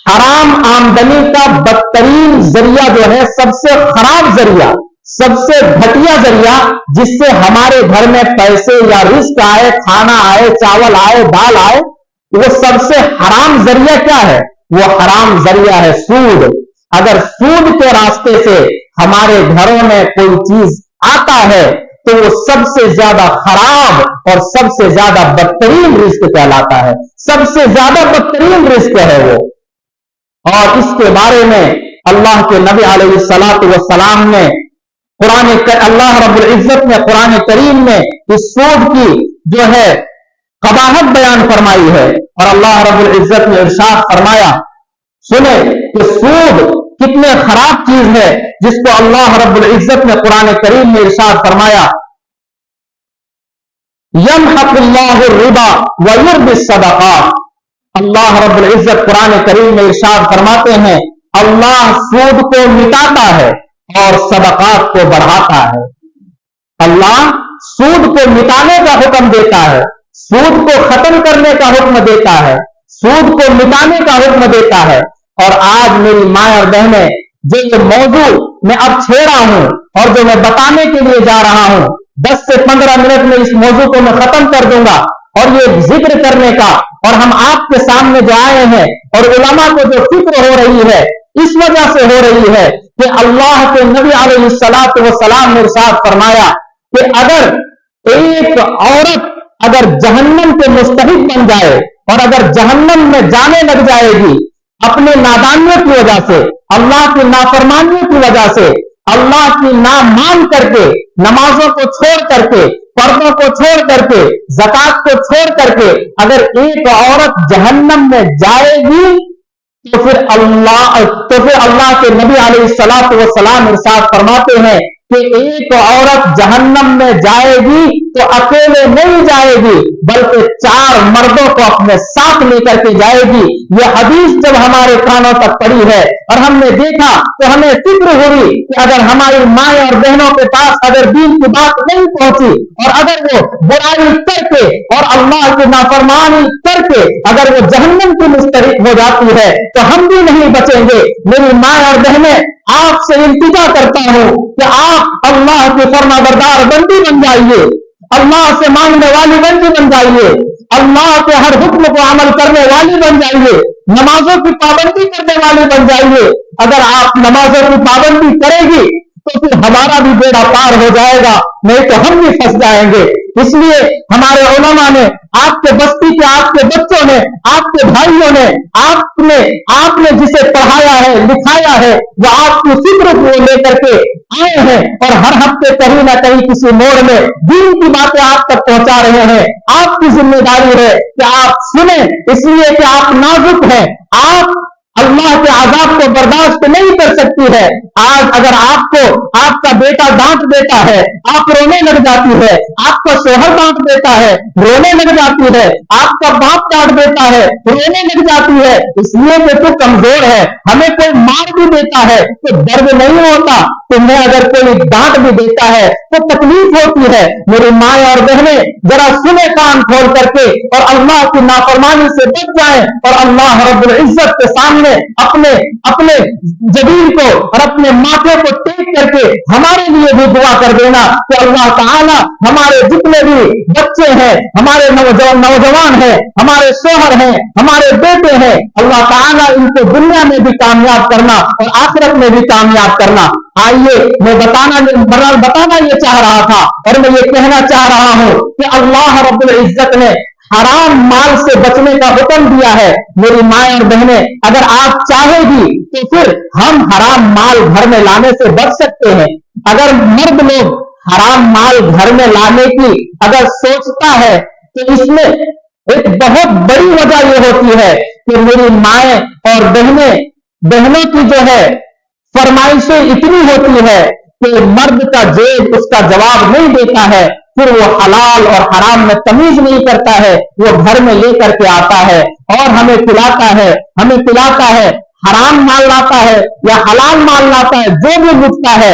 حرام آمدنی کا بدترین ذریعہ جو ہے، سب سے خراب ذریعہ، سب سے گھٹیا ذریعہ، جس سے ہمارے گھر میں پیسے یا رزق آئے، کھانا آئے، چاول آئے، دال آئے، وہ سب سے حرام ذریعہ کیا ہے؟ وہ حرام ذریعہ ہے سود۔ اگر سود کے راستے سے ہمارے گھروں میں کوئی چیز آتا ہے تو وہ سب سے زیادہ خراب اور سب سے زیادہ بدترین رزق کہلاتا ہے، سب سے زیادہ بدترین رزق ہے وہ۔ اور اس کے بارے میں اللہ کے نبی علیہ الصلوۃ والسلام نے اللہ رب العزت نے قرآن کریم میں اس سود کی جو ہے قباحت بیان فرمائی ہے، اور اللہ رب العزت نے ارشاد فرمایا، سنیں کہ سود کتنے خراب چیز ہے، جس کو اللہ رب العزت نے قرآن کریم میں ارشاد فرمایا، یمحق اللہ الربا ویربی الصدقات۔ اللہ رب العزت قرآن کریم میں ارشاد فرماتے ہیں، اللہ سود کو مٹاتا ہے اور صدقات کو بڑھاتا ہے۔ اللہ سود کو مٹانے کا حکم دیتا ہے، سود کو ختم کرنے کا حکم دیتا ہے، سود کو مٹانے کا حکم دیتا ہے۔ اور آج میری ماں اور بہنیں، جو یہ موضوع میں اب چھیڑا ہوں اور جو میں بتانے کے لیے جا رہا ہوں، 10 سے 15 منٹ میں اس موضوع کو میں ختم کر دوں گا، اور یہ ذکر کرنے کا، اور ہم آپ کے سامنے جو آئے ہیں اور علماء کو جو فکر ہو رہی ہے، اس وجہ سے ہو رہی ہے کہ اللہ کے نبی علیہ الصلوۃ والسلام نے ارشاد فرمایا کہ اگر ایک عورت اگر جہنم کے مستحق بن جائے اور اگر جہنم میں جانے لگ جائے گی اپنے نادانیوں کی وجہ سے، اللہ کی نافرمانیوں کی وجہ سے، اللہ کی نہ مان کر کے، نمازوں کو چھوڑ کر کے، پردوں کو چھوڑ کر کے، زکات کو چھوڑ کر کے اگر ایک عورت جہنم میں جائے گی تو پھر اللہ کے نبی علیہ الصلوۃ والسلام ارشاد فرماتے ہیں کہ ایک عورت جہنم میں جائے گی تو اکیلے نہیں جائے گی، بلکہ 4 مردوں کو اپنے ساتھ لے کر کے جائے گی۔ یہ حدیث جب ہمارے کانوں تک پڑی ہے اور ہم نے دیکھا تو ہمیں فکر ہوئی کہ اگر ہماری ماں اور بہنوں کے پاس اگر دین کی بات نہیں پہنچی اور اگر وہ برائی کر کے اور اللہ کی نافرمانی کر کے اگر وہ جہنم کی مستحق ہو جاتی ہے تو ہم بھی نہیں بچیں گے۔ میری ماں اور بہنیں، آپ سے التجا کرتا ہوں کہ آپ اللہ کی فرما بردار بندی بن جائیے، اللہ سے مانگنے والی بندی بن جائیے، اللہ کے ہر حکم کو عمل کرنے والی بن جائیے، نمازوں کی پابندی کرنے والی بن جائیے۔ اگر آپ نمازوں کی پابندی کرے گی تو پھر ہمارا بھی بیڑا پار ہو جائے گا، نہیں تو ہم بھی پھنس جائیں گے۔ اس لیے ہمارے علماء نے، آپ کے بستی کے آپ کے بچوں نے، آپ کے بھائیوں نے، آپ نے جسے پڑھایا ہے لکھایا ہے، وہ آپ کی فکر کو لے کر کے آئے ہیں اور ہر ہفتے کہیں نہ کہیں کسی موڑ میں دین کی باتیں آپ تک پہنچا رہے ہیں۔ آپ کی ذمہ داری ہے کہ آپ سنیں، اس لیے کہ آپ نازک ہیں، آپ اللہ کے عذاب کو برداشت نہیں کر سکتی ہے۔ آج اگر آپ کو آپ کا بیٹا ڈانٹ دیتا ہے، آپ رونے لگ جاتی ہے، آپ کا شوہر ڈانٹ دیتا ہے، رونے لگ جاتی ہے، آپ کا باپ ڈانٹ دیتا ہے، رونے لگ جاتی ہے، اس لیے کہ تو کمزور ہے۔ ہمیں کوئی مار بھی دیتا ہے تو درد نہیں ہوتا، تمہیں اگر کوئی ڈانٹ بھی دیتا ہے تو تکلیف ہوتی ہے۔ میری ماں اور بہنیں، ذرا سنے کان کھول کر کے اور اللہ کی نافرمانی سے بچ جائیں اور اللہ رب العزت کے سامنے اپنے جبین کو اور اپنے ماتھے کو ٹیک کر کے ہمارے لیے بھی دعا کر دینا کہ اللہ تعالی ہمارے جتنے بھی بچے ہیں، ہمارے نوجوان ہیں، ہمارے شوہر ہیں، ہمارے بیٹے ہیں، اللہ تعالی ان کو دنیا میں بھی کامیاب کرنا اور آخرت میں بھی کامیاب کرنا۔ آئیے، میں بتانا یہ چاہ رہا تھا اور میں یہ کہنا چاہ رہا ہوں کہ اللہ رب العزت نے حرام مال سے بچنے کا حکم دیا ہے۔ میری ماں اور بہنیں، اگر آپ چاہے گی تو پھر ہم حرام مال گھر میں لانے سے بچ سکتے ہیں۔ اگر مرد لوگ حرام مال گھر میں لانے کی اگر سوچتا ہے تو اس میں ایک بہت بڑی وجہ یہ ہوتی ہے کہ میری مائیں اور بہنوں کی جو ہے فرمائشیں اتنی ہوتی ہے کہ مرد کا جیب اس کا جواب نہیں دیتا ہے، پھر وہ حلال اور حرام میں تمیز نہیں کرتا ہے، وہ گھر میں لے کر کے آتا ہے اور ہمیں پلاتا ہے، حرام مال لاتا ہے یا حلال مال لاتا ہے، جو بھی لٹتا ہے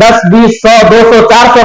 10, 20, 100, 200, 400,